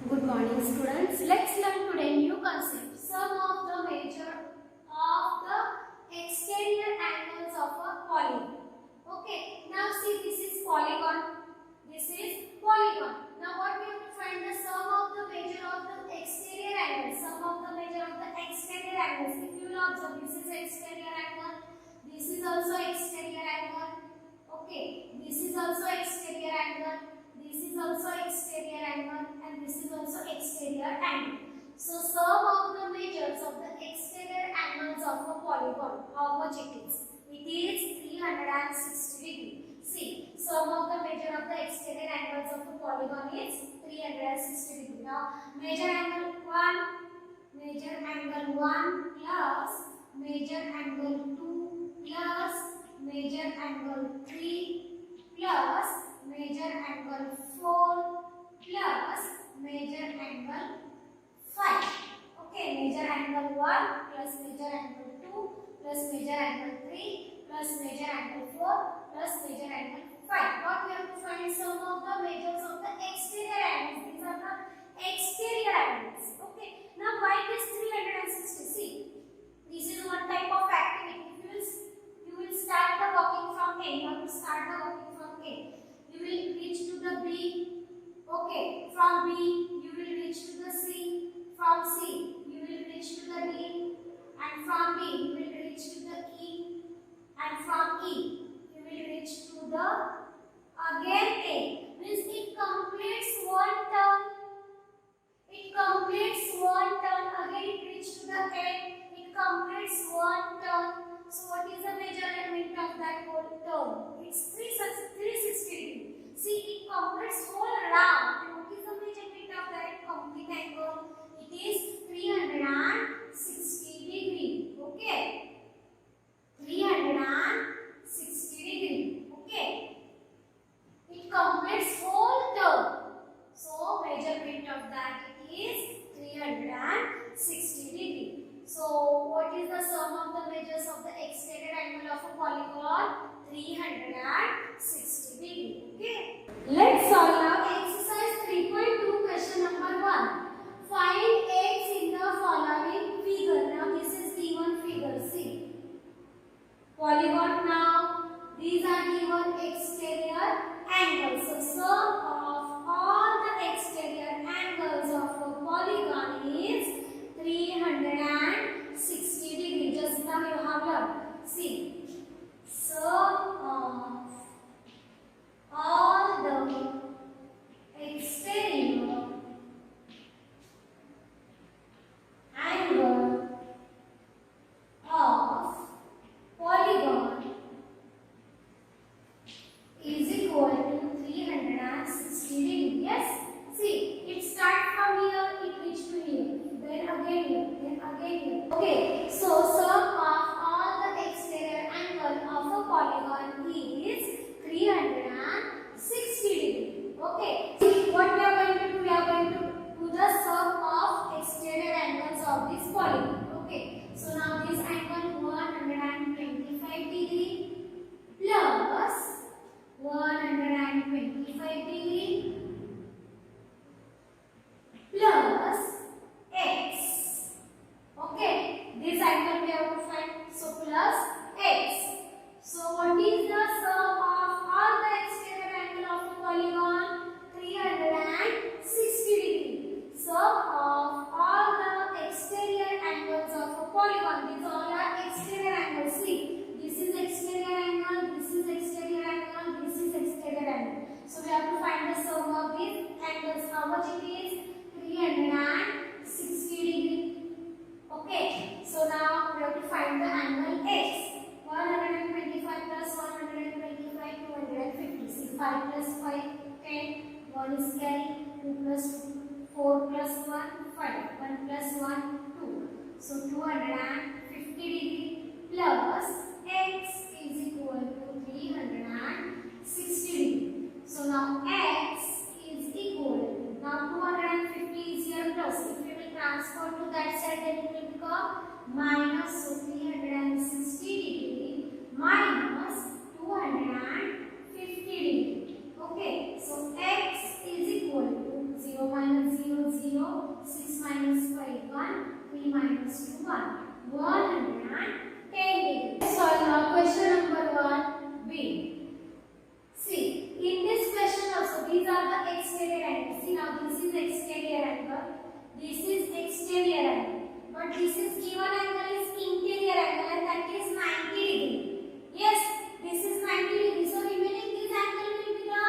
Good morning, students. Let's learn today new concept. Sum of the measure of the exterior angles of a polygon. Okay. Now see, this is polygon. This is polygon. Now what we have to find the sum of the measure of the exterior angles. Sum of the measure of the exterior angles. If you will observe, this is exterior angle. This is also exterior angle. Okay. This is also exterior angle. This is also exterior angle and this is also exterior angle. So sum of the measures of the exterior angles of a polygon, how much it is? It is 360 degree. See, sum of the measure of the exterior angles of the polygon is 360 degree. Now measure angle 1 plus measure angle 2 plus measure angle 3 plus measure angle 4 plus measure angle 5. Okay, measure angle 1 plus measure angle 2 plus measure angle 3 plus measure angle 4 plus measure angle 5. What we have to find sum of the measures of the exterior angles. These are the exterior angles. Okay, now why this 360? See, this is one type of activity. You will start the walking from A. You have to start the walking from A. You will reach to the B. Okay, from B you will reach to the C. From C you will reach to the D. And from D you will reach to the E. And from E you will reach to the again A. Means it completes one turn. It completes one turn. Again it reaches to the end. It completes one turn. So what is the measurement of that whole turn? It's 360 degree. See, it completes whole round. And what is the measurement of that complete angle? It is 360 degree. Okay. 360 degree. Okay. It completes whole turn. So measurement of that is 360 degree. So what is the sum of the measures of the exterior angle of a polygon? 360 degree. Okay. Let's solve now exercise 3.2 question number 1. Find x in the following figure. Now this is given figure. See. Polygon now. These are given exterior angles. So sum of all the exterior angles of a polygon is 360 degree. Just now you have learned. See. Sum of all the exterior angle of polygon is equal to 360 degree. Yes. See, it starts from here, it reaches to here, then again here, then again here. Okay. So sum of all the exterior angle of a polygon is 360 degree. Okay. See, what we are going to do? We are going to do the sum of exterior angles of this polygon. Okay. So now this angle 125 degree plus 125 degree plus x. Okay. This angle we have to find. So plus x. So what is the sum of all the exterior angle of a polygon? 360 degree. Sum of all the exterior angles of a polygon. These all are exterior angles. See, this is exterior angle, this is exterior angle, this is exterior angle. So we have to find the sum of these angles. How much it is? 360 degree. Okay. So now we have to find the angle x. 125 plus 125, 250. See, 5 plus 5, 10. 1 is carry. 2 plus 2, 4 plus 1, 5. 1 plus 1, 2. So 250 degree plus x is equal to 360 degree. So now x is equal to, now 250 is here plus. If you will transfer to that side, then it will become minus. So 360 degree minus 250 degree. Okay, so x is equal to 0 minus 0, 0. 0. 6 minus 5 1. 3 minus 2 1. 110 degrees. Solve now question number 1 B. See, in this question also these are the exterior angles. See now this is exterior angle. This is exterior angle. But this is given angle is interior angle and that is 90 degree. Yes, this is 90 degree. So remaining this angle will be the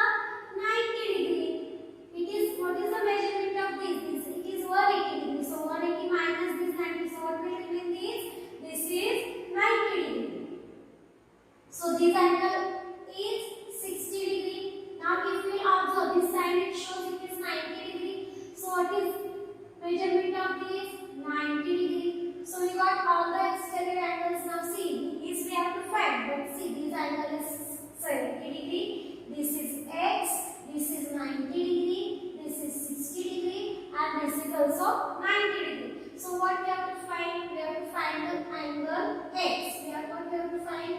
90 degree. It is what is the measurement of this? It is 180 degree. So 180 minus this 90. So what will remain this? This is 90 degree. So this angle is 60 degree. Now if we observe this side it shows it is 90 degree. So what is measurement of this? 90 degree. So we got all the exterior angles. Now see, these we have to find. But see, this angle is 70 degree. This is x. This is 90 degree. This is 60 degree. And this is also 90 degree. So what we have to find? We have to find the angle x. We have to find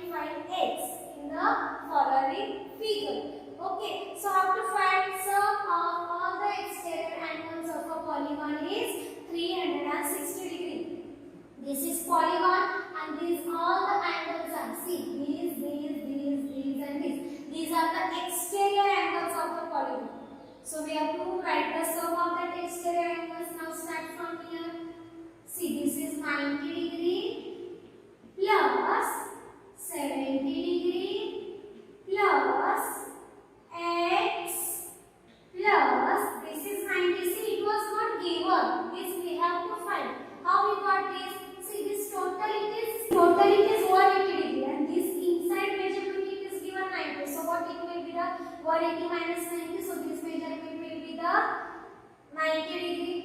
x in the following figure. Okay. So how to find sum of all the exterior angles of a polygon is 360 degree. This is polygon and these all the angles are, see, these and these. These are the exterior angles of the polygon. So we have to write the sum of that exterior angles. Now start from here. See, this is 90 degree plus 70 degree plus x plus this is 90. See, it was not given. This we have to find. How we got this? See, this total it is 180 degree and this inside measurement it is given 90. So what it will be the 180 minus 90. So this measurement will be the 90 degree.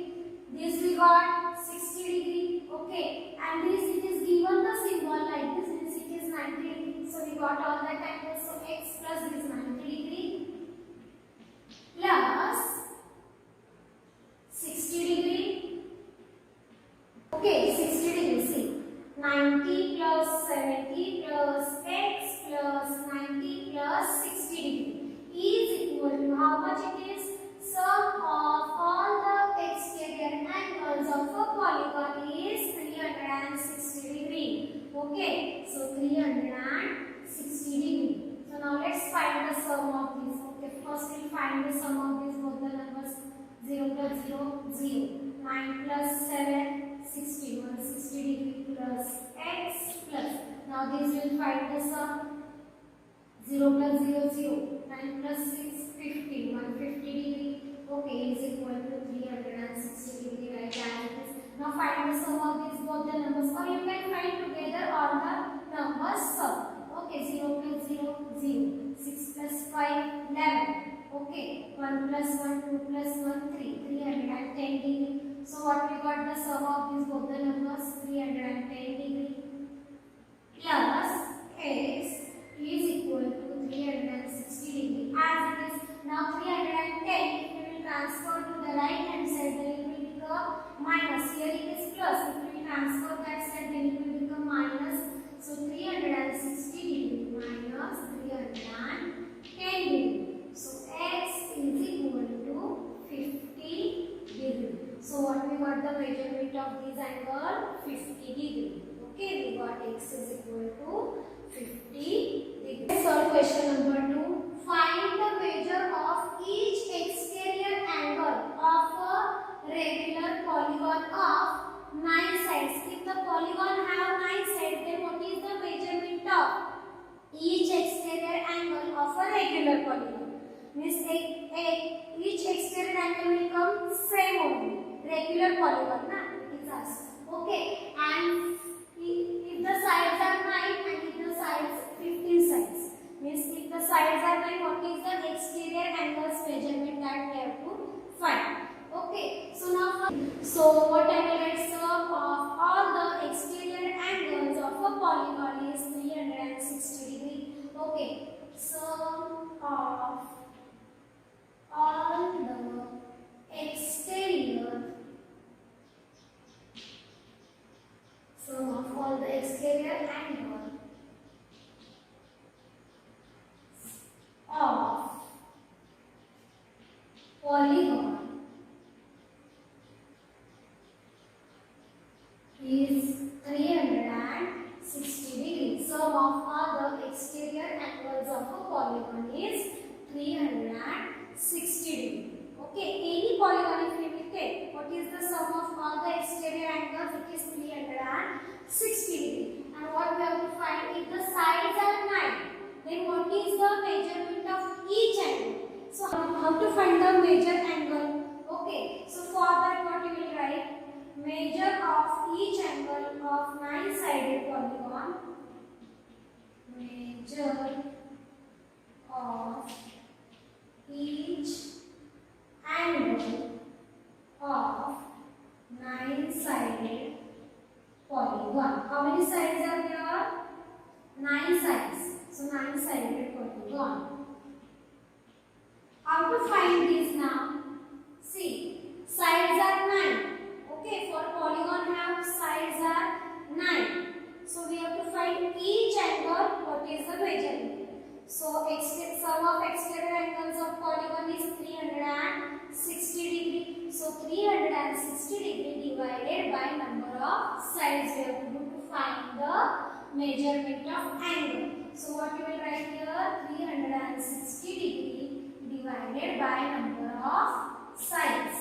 This we got 60 degree. Okay, and this it is given the symbol like this. Means it is 90 degree. So we got all that angles. So x plus this 90 degree plus 60 degree. Okay, 60 degree. See, 90 plus 70 plus x plus 90 plus 60 degree is equal to how much it is? Sum of all the exterior angles of a polygon is 360 degree. Okay, so 360 degree. So now let's find the sum of these. Okay, first we'll find the sum of these both the numbers. 0 plus 0, 0. 9 plus 7, 60. 160 degree plus x plus. Now this will find the sum. 0 plus 0, 0. 9 plus 6, 50. 150 degree. Okay, is equal to 360 degree, right? As it is. Now find the sum of these both the numbers, or you can find together all the numbers sum. Okay, 0 plus 0, 0. 6 plus 5, 11. Okay, 1 plus 1, 2 plus 1, 3. 310 degree. So what we got the sum of these both the numbers? 310 degree plus x is equal to 360 degree. As it is now 310, if we will transfer to the right hand side, then it will become minus. Here it is plus. If we transfer that side, then it will become minus. So 360 degree minus 310 degree. So x is equal to 50 degree. So what we got the measurement of this angle? 50 degree. Okay, we got x is equal to 50 degree. Let's solve question number 2. Find the measure of each exterior angle of a regular polygon of 9 sides. If the polygon have 9 sides, then what is the measurement of each exterior angle of a regular polygon? Means each exterior angle will come same only. Regular polygon, na? It is asked. Okay, and if the sides are 9 and if the sides 15 sides, means if the sides are 9, what is the exterior angles measurement that we have to find? Okay, so now what I will write, sum of all the exterior angles of a polygon is 360 degree. Okay, sum of all the exterior angle of polygon is 360 degree. And what we have to find, if the sides are 9, then what is the measurement of each angle? So how to find the major angle? Okay, so for that what you will write, measure of each angle of 9-sided polygon, measure of each angle of 9-sided polygon. How many sides are there? 9 sides. So 9-sided polygon. How to find these now? See, sides are 9. Okay, for polygon have sides are 9. So we have to find each angle, what is the measurement. So sum of exterior angles of polygon is 360 degree. So 360 degree divided by number of sides we have to do to find the measurement of angle. So what you will write here, 360 degree divided by number of sides.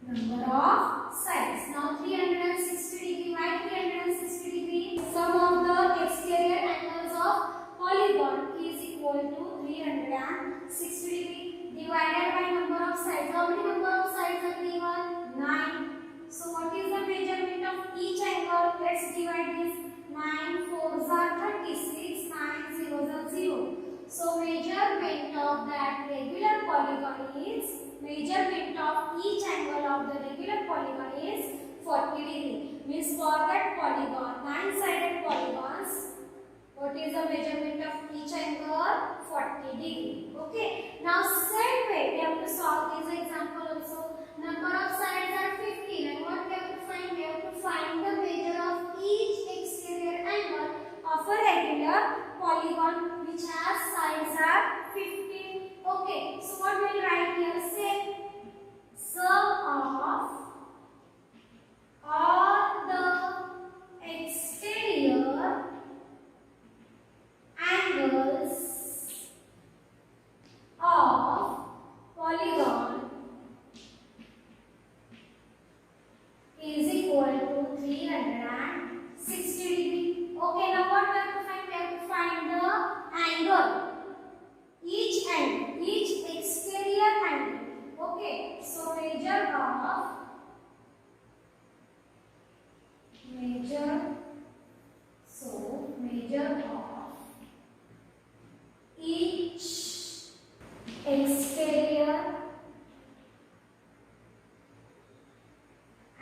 Number of sides. Now 360 degree, why 360 degree? Sum of the exterior angles of polygon is equal to 360 degree divided by number of sides. How many number of sides are given? 9. So what is the measurement of each angle? Let's divide this. 9 4s are 36, 9 zeros are 0. So measurement of that regular polygon is, measurement of each angle of the regular polygon is 40 degree. Means for that polygon, 9-sided polygons, what is the measurement of each angle? 40 degree. Okay. Now same way we have to solve this example also. Number of sides are 15, and what we have to find? We have to find the measure of each exterior angle of a regular polygon which has sides are 15. Okay. So what we will write here? Say sum of all the exterior angles of polygon is equal to 360 degree. Okay, now what we have to find? We have to find the angle. Each exterior angle. Okay, so measure of each exterior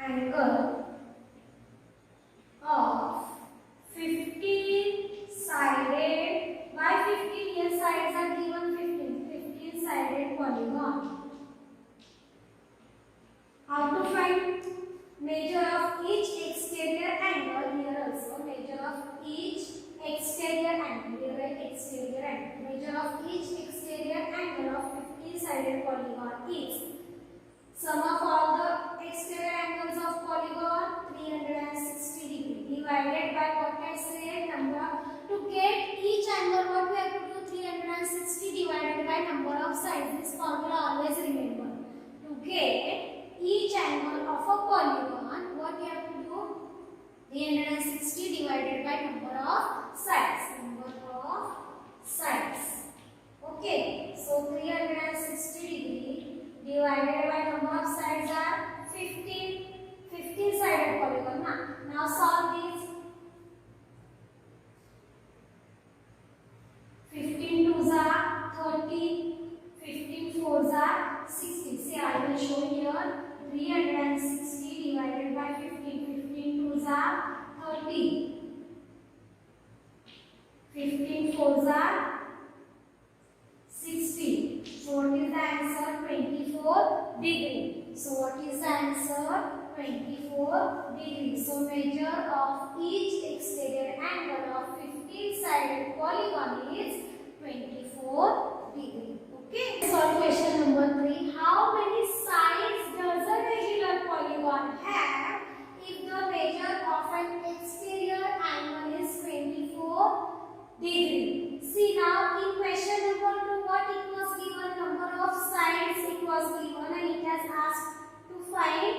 angle of 15-sided, by 15 here sides are given 15-sided polygon. How to find measure of each exterior angle? Here also measure of each exterior angle. Here write exterior angle. Measure of each exterior angle of 15-sided polygon is sum of all the exterior angles of polygon 360 degree divided by what I say, number. To get each angle, what we have to do? 360 divided by number of sides. This formula always remember. To get each angle of a polygon, what we have to do? 360 divided by number of sides. Number of sides. Okay. So 360 degree divided by number of sides are 15. 15-sided polygon. Now solve these. 15 2s are 30. 15 4s are 60. See, I will show here. 360 divided by 15. 15 2s are 30. 15 4s are 60. So what is the answer? 24 degree. So what is the answer? 24 degree. So measure of each exterior angle of 15-sided polygon is 24 degree. Okay. Solve question number 3. How many sides does a regular polygon have if the measure of an exterior angle is 24 degree? See, now in question number 2, what it was given? Number of sides it was given, and it has asked to find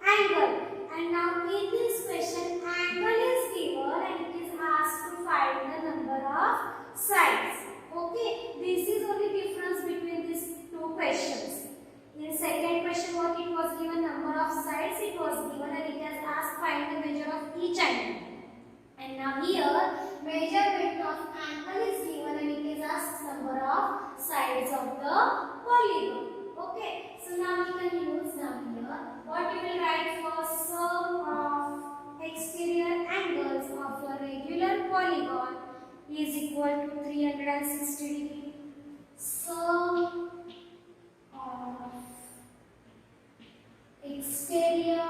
angle. And now in this question, angle is given and it is asked to find the number of sides. Okay, this is only difference between these two questions. In second question, what it was given number of sides, it was given and it has asked find the measure of each angle. And now here, measurement of angle is given and it is asked number of sides of the polygon. Okay, so now we can use now here. What you will write for sum of exterior angles of a regular polygon is equal to 360 degree. Sum of exterior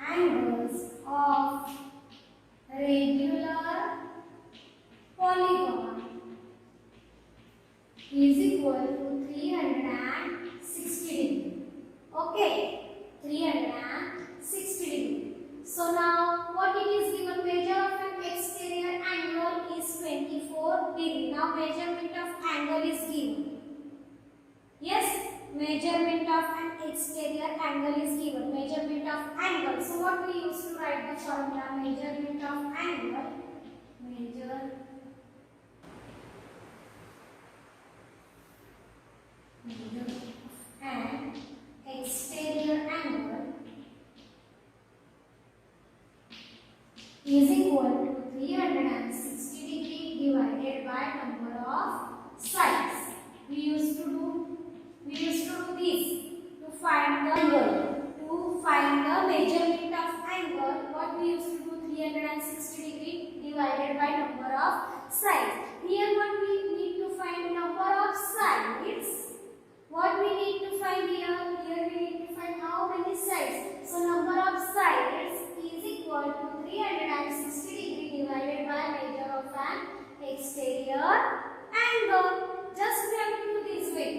angles of regular polygon is equal to 360 degree. Okay, 360 degree. So now what it is given, measure of an exterior angle is 24 degree. Now measurement of angle is given. Yes, measurement of an exterior angle is given. Measurement of angle. So what we use to write the formula? Measurement of angle. Measure an exterior angle is equal to 360 degree divided by number of sides. We used to do this to find the angle. To find the measurement of angle, what we used to do, 360 degree divided by number of sides. Here what we need to find number of sides. What we need to find here? Here we need to find how many sides. So number of sides is equal to 360 degree divided by measure of an exterior angle. Just we have to do this way.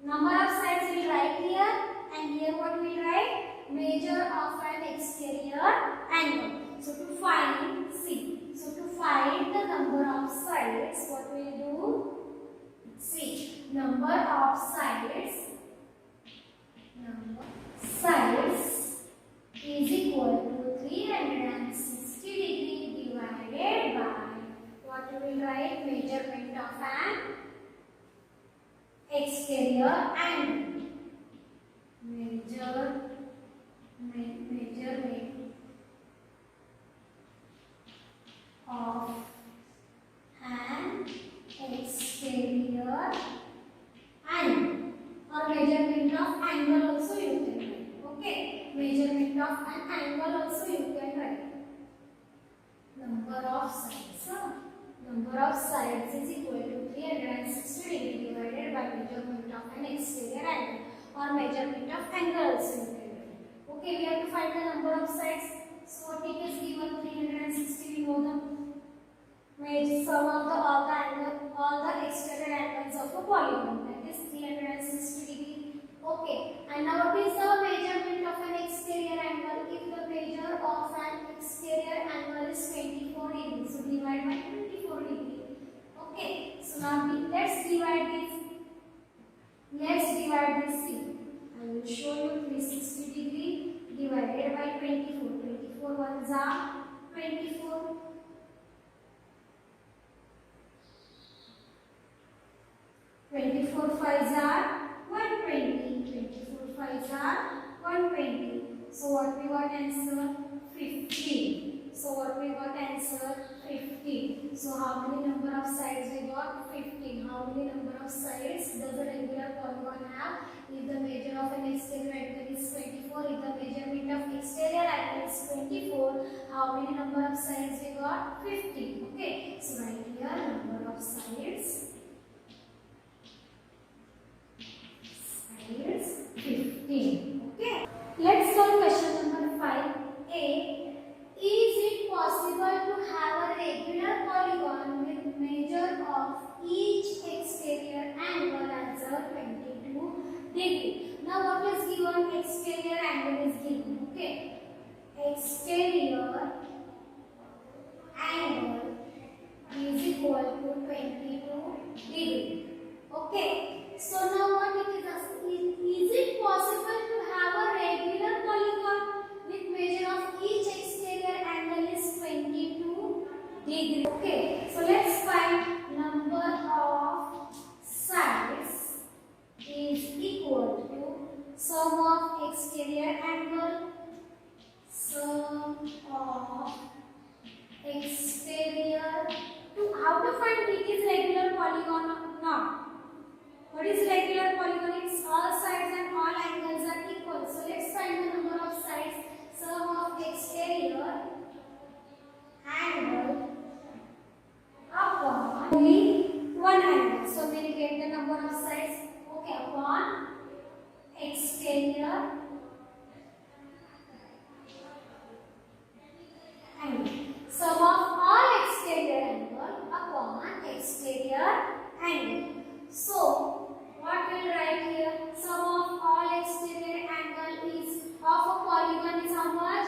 Number of sides we write here, and here what we write? Measure of an exterior angle. So to find, see. So to find the number of sides, what we do? See, number of sides is equal to 360 degree divided by what we will write? Measurement of an exterior angle. Measurement of an exterior angle, or measurement of angle also you can write. Okay, measurement of an angle also you can write. Number of sides. Number of sides is equal to 360 degree divided by measurement of an exterior angle, or measurement of angle also you can write. Okay, we have to find the number of sides. So what it is given, 360, we know the sum of all the exterior angles of a polygon, that is 360 degree. Okay, and now what is the measurement of an exterior angle? If the measure of an exterior angle is 24 degree, so divide by 24 degree. Okay, so now let's divide this. See, I will show you 360 degree divided by 24. 24 ones are 24. 24 fives are 120. 24 fives are 120. So what we got answer? 15. So what we got answer? 15. So how many number of sides we got? 15. How many number of sides does a regular polygon have? If the measure of an exterior angle is 24, if the measurement of exterior angle is 24, how many number of sides we got? 15. Okay. So right here number of sides. Is 15. Okay. Let's solve question number 5a. Is it possible to have a regular polygon with measure of each exterior angle as a 22 degree? Now what is given? Exterior angle is given. Okay. Exterior angle is equal to 22 degree. Okay. So now what What is regular polygon? It's all sides and all angles are equal. So let's find the number of sides. Sum of exterior angle upon only one angle. So we'll get the number of sides. Okay, upon exterior angle. Sum of all exterior angle upon exterior angle. So what we'll write here? Sum of all exterior angle is of a polygon is how much?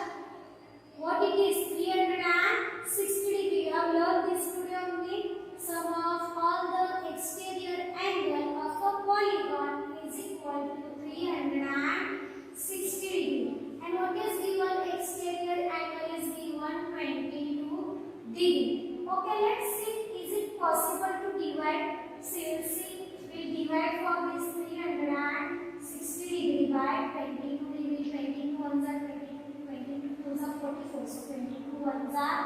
What it is? 360 degree. You have learned this today only. Sum of all the exterior angle of a polygon is equal to 360 degree. And what is given? Exterior angle is given 22 degree. Okay, let's see. Is it possible to divide? So you'll see. We divide for this 360 degree by 22 degree. 22 ones are 22. 22 twos are 44. So 22 ones are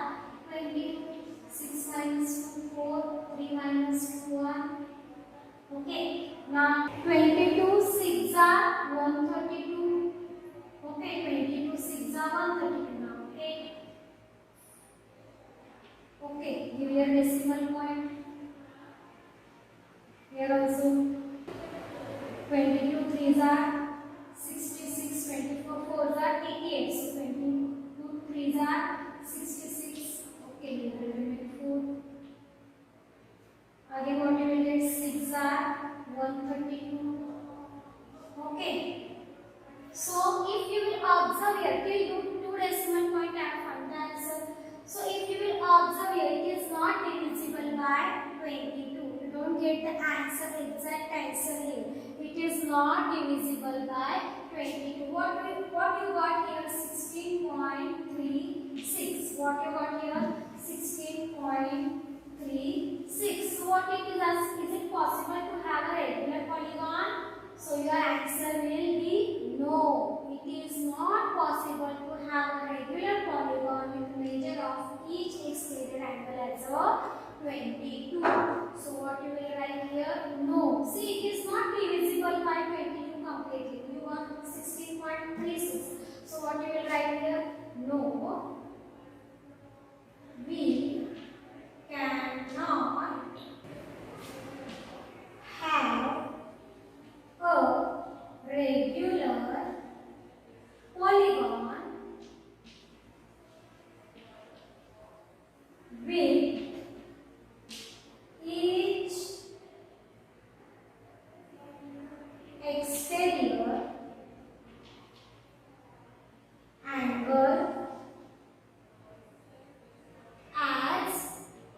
22. 6 minus 2, 4. 3 minus 2, 1. Okay. Now 22 6 are 132. Okay. 22 6 are 132. Now 8. Okay. Give your decimal point. Here also 22 3s are 66, 24 4s are 88. So 22 3s are 66. Okay, here will remain 4. Again what you will get? 6 are 132. Okay. So if you will observe here, till 2 decimal point I have found the answer. So if you will observe here, it is not divisible by 22. Don't get the answer, exact answer here. It is not divisible by 22. What you got here? 16.36. What you got here? 16.36. So what it is? Is it possible to have a regular polygon? So your answer will be no. It is not possible to have a regular polygon with measure of each exterior angle as a 22. So what you will write here? No. See, it is not divisible by 22 completely. You want 16.36. So what you will write here? No. We cannot have a regular polygon with each exterior angle as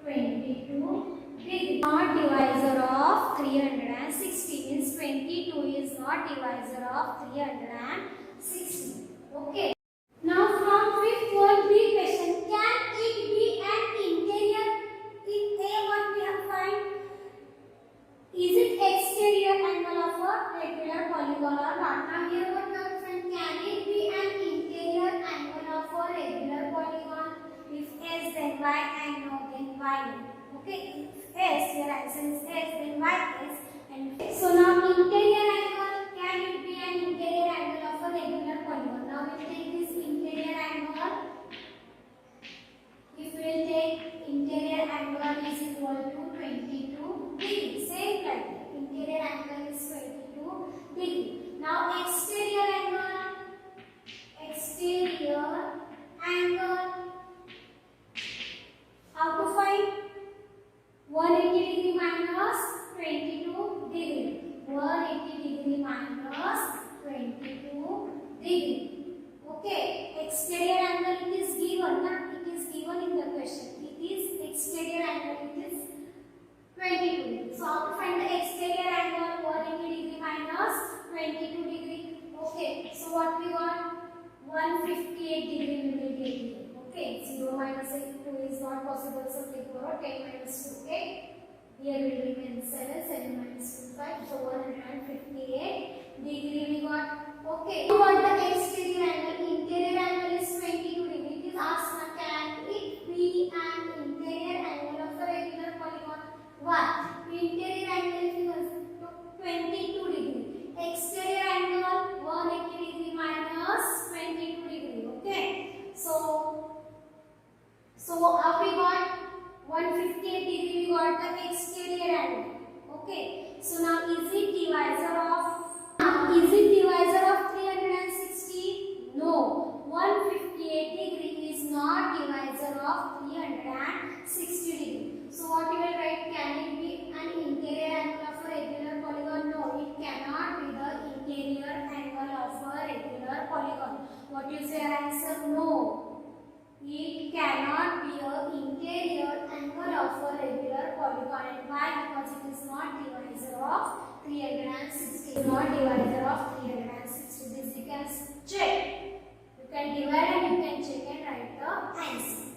22 degree. Not divisor of 360 means 22 is not divisor of 360. Okay. Now from fifth one B question, can it be an interior? In A what we have find? Is it exterior angle of a regular polygon or not? Now here what we have find, can it be an interior angle of a regular polygon? If S then Y and no then Y. Okay, if S, your answer is S, then Y S. And so now interior angle, can it be an interior angle of a regular polygon? Now we will take this interior angle. If we will take interior angle is equal to 22 degree. Same like that. Interior angle is 22 degree. Now exterior angle. Exterior angle. How to find? 180 degree minus 22 degree. 180 degree minus 22 degree. Okay. Exterior angle it is given. It is given in the question. It is exterior angle. It is 22. So how to find the exterior angle? 180 degree minus 22 degree. Okay. So what we got? 158 degree we will get here. Okay. 0 minus 2 is not possible. So take over 10 minus 2. 8. Here will remain 7. 7 minus 2 5. So 158 degree we got. Okay. You want the exterior angle. Interior angle is 22 degree. It is asked, can it be an interior angle of a regular polygon? What? Interior angle is 22 Okay. So now is it divisor of 360? No. 158 degree is not divisor of 360 degree. So what you will write? Can it be an interior angle of a regular polygon? No, it cannot be the interior angle of a regular polygon. What is your answer? No. It cannot be an interior angle of a regular polygon. And why? Because it is not divisor of 360. It is not divisor of 360. This you can check. You can divide and you can check and write the answer.